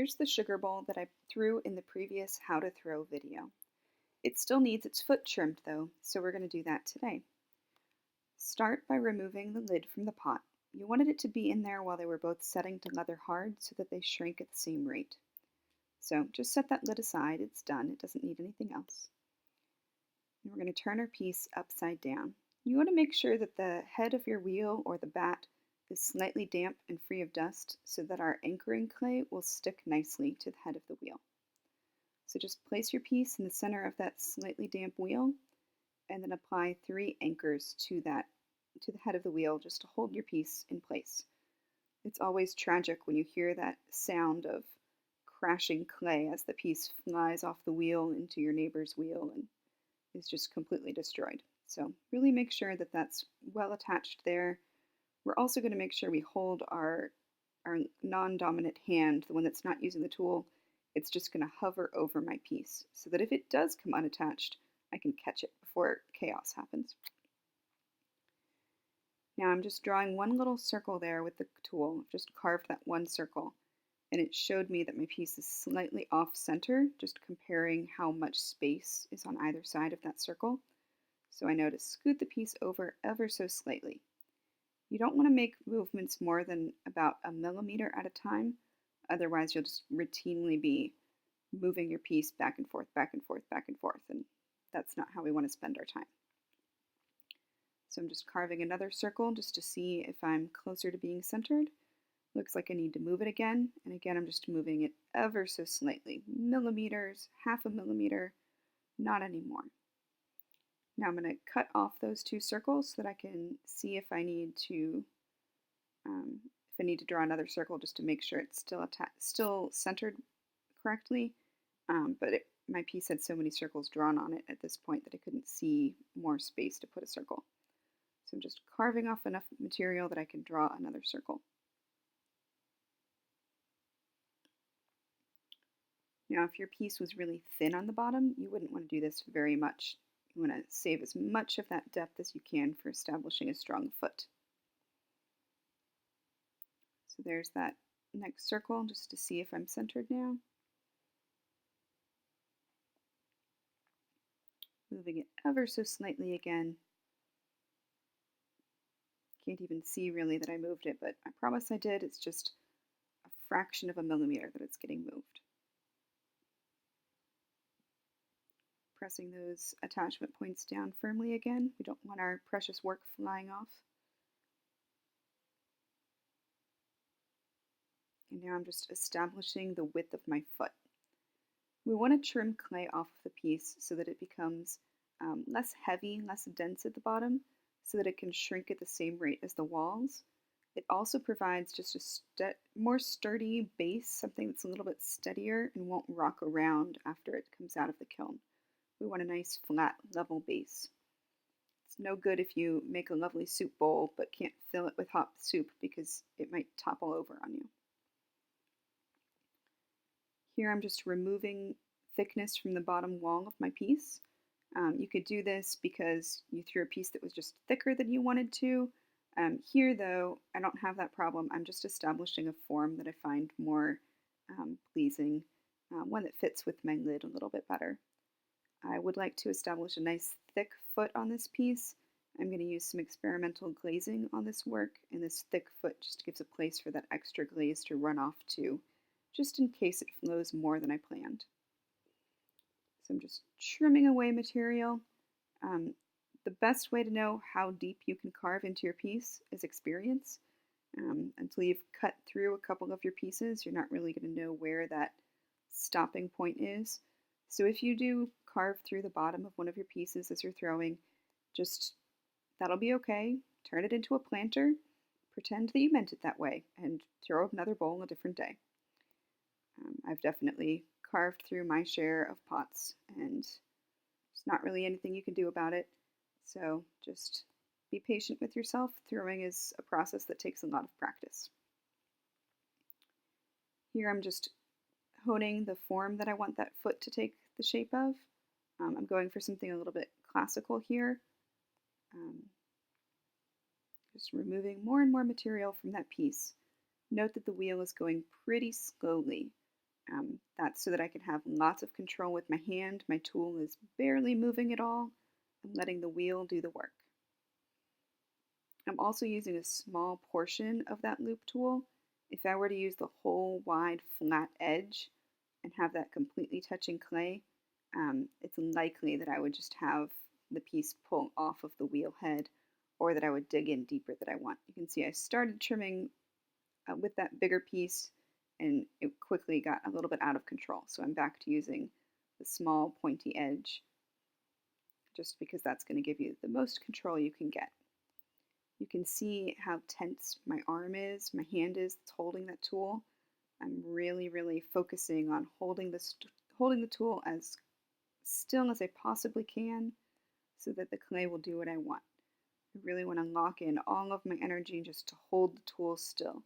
Here's the sugar bowl that I threw in the previous how to throw video. It still needs its foot trimmed though, so we're going to do that today. Start by removing the lid from the pot. You wanted it to be in there while they were both setting to leather hard so that they shrink at the same rate. So just set that lid aside, it's done, it doesn't need anything else. And we're going to turn our piece upside down. You want to make sure that the head of your wheel or the bat is slightly damp and free of dust so that our anchoring clay will stick nicely to the head of the wheel. So just place your piece in the center of that slightly damp wheel and then apply 3 anchors to the head of the wheel just to hold your piece in place. It's always tragic when you hear that sound of crashing clay as the piece flies off the wheel into your neighbor's wheel and is just completely destroyed. So really make sure that that's well attached there. We're also going to make sure we hold our non-dominant hand, the one that's not using the tool. It's just going to hover over my piece so that if it does come unattached, I can catch it before chaos happens. Now I'm just drawing one little circle there with the tool. I've just carved that one circle, and it showed me that my piece is slightly off center, just comparing how much space is on either side of that circle. So I know to scoot the piece over ever so slightly. You don't want to make movements more than about a millimeter at a time, otherwise you'll just routinely be moving your piece back and forth, back and forth, back and forth, and that's not how we want to spend our time. So I'm just carving another circle just to see if I'm closer to being centered. Looks like I need to move it again, and again I'm just moving it ever so slightly, millimeters, half a millimeter, not anymore. Now I'm going to cut off those 2 circles so that I can see if I need to draw another circle just to make sure it's still centered correctly. But my piece had so many circles drawn on it at this point that I couldn't see more space to put a circle. So I'm just carving off enough material that I can draw another circle. Now if your piece was really thin on the bottom, you wouldn't want to do this very much. You want to save as much of that depth as you can for establishing a strong foot. So there's that next circle just to see if I'm centered now. Moving it ever so slightly again. Can't even see really that I moved it, but I promise I did. It's just a fraction of a millimeter that it's getting moved. Pressing those attachment points down firmly again. We don't want our precious work flying off. And now I'm just establishing the width of my foot. We want to trim clay off of the piece so that it becomes less heavy, less dense at the bottom, so that it can shrink at the same rate as the walls. It also provides just a more sturdy base, something that's a little bit steadier and won't rock around after it comes out of the kiln. We want a nice flat level base. It's no good if you make a lovely soup bowl but can't fill it with hot soup because it might topple over on you. Here I'm just removing thickness from the bottom wall of my piece. You could do this because you threw a piece that was just thicker than you wanted to. Here though, I don't have that problem. I'm just establishing a form that I find more pleasing, one that fits with my lid a little bit better. I would like to establish a nice thick foot on this piece. I'm going to use some experimental glazing on this work, and this thick foot just gives a place for that extra glaze to run off to, just in case it flows more than I planned. So I'm just trimming away material. The best way to know how deep you can carve into your piece is experience. Until you've cut through a couple of your pieces, you're not really going to know where that stopping point is. So if you do carve through the bottom of one of your pieces as you're throwing, that'll be okay. Turn it into a planter, pretend that you meant it that way, and throw another bowl a different day. I've definitely carved through my share of pots, and there's not really anything you can do about it. So just be patient with yourself. Throwing is a process that takes a lot of practice. Here I'm just honing the form that I want that foot to take the shape of. I'm going for something a little bit classical here. Just removing more and more material from that piece. Note that the wheel is going pretty slowly. That's so that I can have lots of control with my hand. My tool is barely moving at all. I'm letting the wheel do the work. I'm also using a small portion of that loop tool. If I were to use the whole wide flat edge and have that completely touching clay, it's likely that I would just have the piece pull off of the wheel head, or that I would dig in deeper than I want. You can see I started trimming with that bigger piece, and it quickly got a little bit out of control. So I'm back to using the small pointy edge, just because that's going to give you the most control you can get. You can see how tense my arm is, my hand is that's holding that tool. I'm really focusing on holding the tool as still as I possibly can so that the clay will do what I want. I really want to lock in all of my energy just to hold the tool still.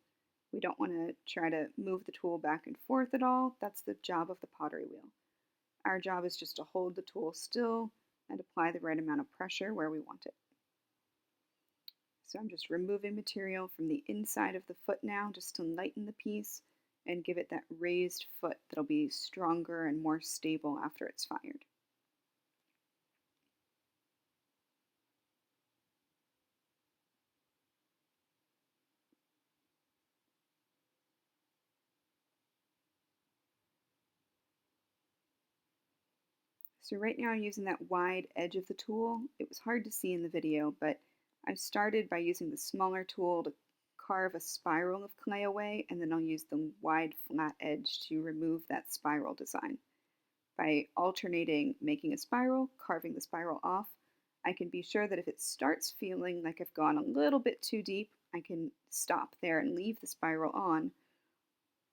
We don't want to try to move the tool back and forth at all. That's the job of the pottery wheel. Our job is just to hold the tool still and apply the right amount of pressure where we want it. So I'm just removing material from the inside of the foot now just to lighten the piece and give it that raised foot that'll be stronger and more stable after it's fired. So right now I'm using that wide edge of the tool. It was hard to see in the video, but I started by using the smaller tool to carve a spiral of clay away, and then I'll use the wide flat edge to remove that spiral design. By alternating making a spiral, carving the spiral off, I can be sure that if it starts feeling like I've gone a little bit too deep, I can stop there and leave the spiral on.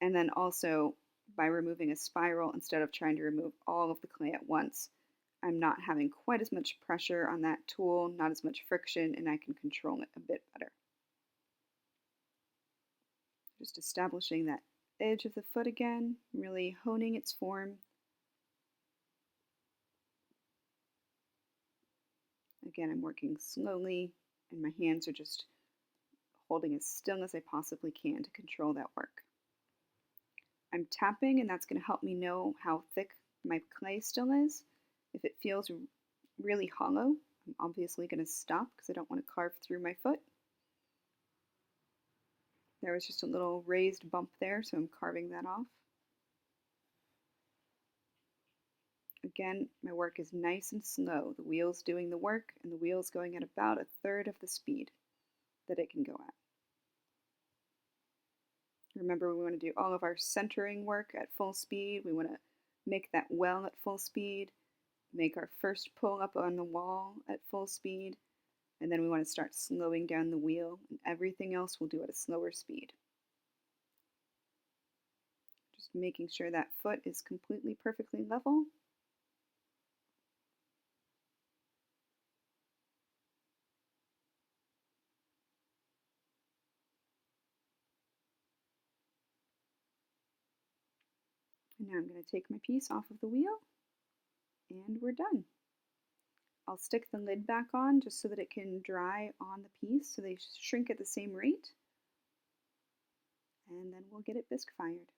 And then also, by removing a spiral instead of trying to remove all of the clay at once, I'm not having quite as much pressure on that tool, not as much friction, and I can control it a bit better. Just establishing that edge of the foot again, really honing its form. Again, I'm working slowly, and my hands are just holding as still as I possibly can to control that work. I'm tapping, and that's going to help me know how thick my clay still is. If it feels really hollow, I'm obviously going to stop because I don't want to carve through my foot. There was just a little raised bump there, so I'm carving that off. Again, my work is nice and slow. The wheel's doing the work, and the wheel's going at about 1/3 of the speed that it can go at. Remember, we want to do all of our centering work at full speed. We want to make that well at full speed, make our first pull up on the wall at full speed, and then we want to start slowing down the wheel, and everything else we'll do at a slower speed. Just making sure that foot is completely perfectly level. And now I'm going to take my piece off of the wheel, and we're done. I'll stick the lid back on just so that it can dry on the piece so they shrink at the same rate, and then we'll get it bisque fired.